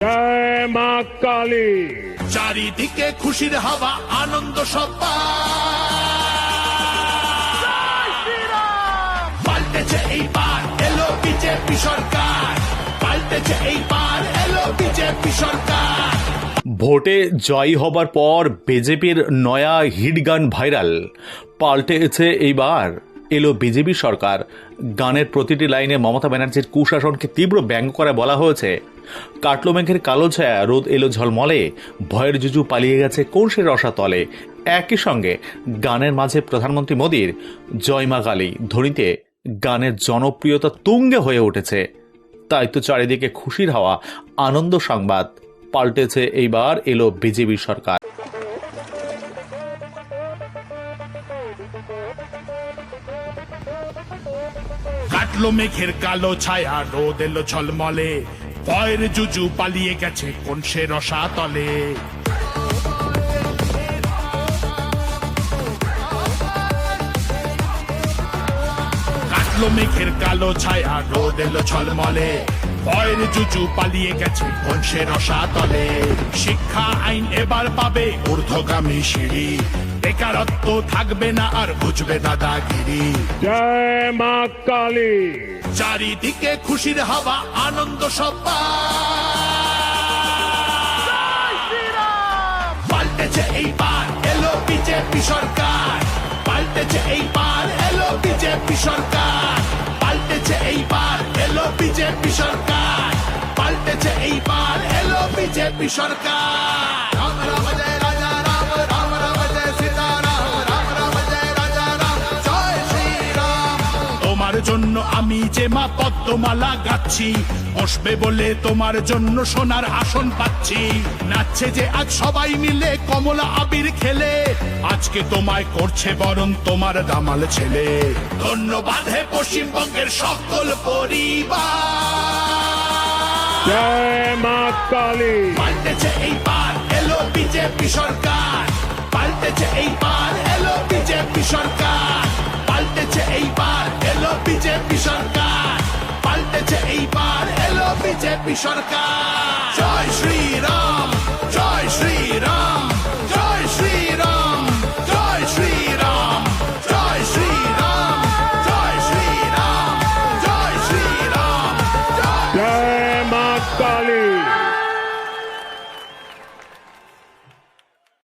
জয় মা কালী। চারিদিকে খুশির হাওয়া, আনন্দ পাল্টেছে এইবার এলো বিজেপি সরকার, পাল্টেছে এইবার এলো বিজেপি সরকার। ভোটে জয়ী হবার পর বিজেপির নয়া হিট গান ভাইরাল। পাল্টেছে এইবার এলো বিজেপি সরকার। গানের প্রতিটি লাইনে মমতা ব্যানার্জির কুশাসনকে তীব্র ব্যঙ্গ করে বলা হয়েছে, কাটলো মেঘের কালো ছায়া, রোদ এলো ঝলমলে, ভয়ের জুজু পালিয়ে গেছে কলসের রসাতলে। একই সঙ্গে গানের মাঝে প্রধানমন্ত্রী মোদীর জয় মা কালী ধ্বনিতে গানের জনপ্রিয়তা তুঙ্গে হয়ে উঠেছে। তাই তো চারিদিকে খুশির হাওয়া, আনন্দ সংবাদ। পাল্টেছে এইবার এলো বিজেপি সরকার। কাটলো মেঘের কালো ছায়া, রোদ এলো ঝলমলে, ভয়ের জুজু পালিয়ে গেছে কোন সে রসাতলে। কাটলো মেঘের কালো ছায়া, রোদ এলো ঝলমলে, ভয়ের জুজু পালিয়ে গেছে কোন সে রসাতলে। শিক্ষা আইন এবার পাবে ঊর্ধ্বগামী সিঁড়ি, বেকারত্ব থাকবে না আর বুঝবে দাদাগিরি। জয় মা কালী। চারিদিকে খুশির হাওয়া, আনন্দ পাল্টেছে এইবার এলো বিজেপি সরকার, পাল্টেছে এইবার এলো বিজেপি সরকার, পাল্টেছে এইবার এলো বিজেপি সরকার, পাল্টেছে এইবার এলো বিজেপি সরকার। রাম রাম জয় রাজা রাম, রাম রাম জয় সীতারাম, রাম রাম জয় রাজা রাম, জয় শ্রীরাম। তোমার জন্য আমি যে মা পদ্মমালা গাচ্ছি, বসবে বলে তোমার জন্য সোনার আসন পাচ্ছি। নাচছে যে আজ সবাই মিলে কমলা আবির খেলে, আজকে তোমায় করছে বরণ তোমার দামাল ছেলে। ধন্যবাদ হে পশ্চিমবঙ্গের সকল পরিবার। জয় মা কালী। পাল্টেছে এইবার এলো বিজেপি সরকার, পাল্টেছে এইবার এলো বিজেপি সরকার, পাল্টেছে এইবার এলো বিজেপি সরকার, পাল্টেছে এইবার এলো বিজেপি সরকার।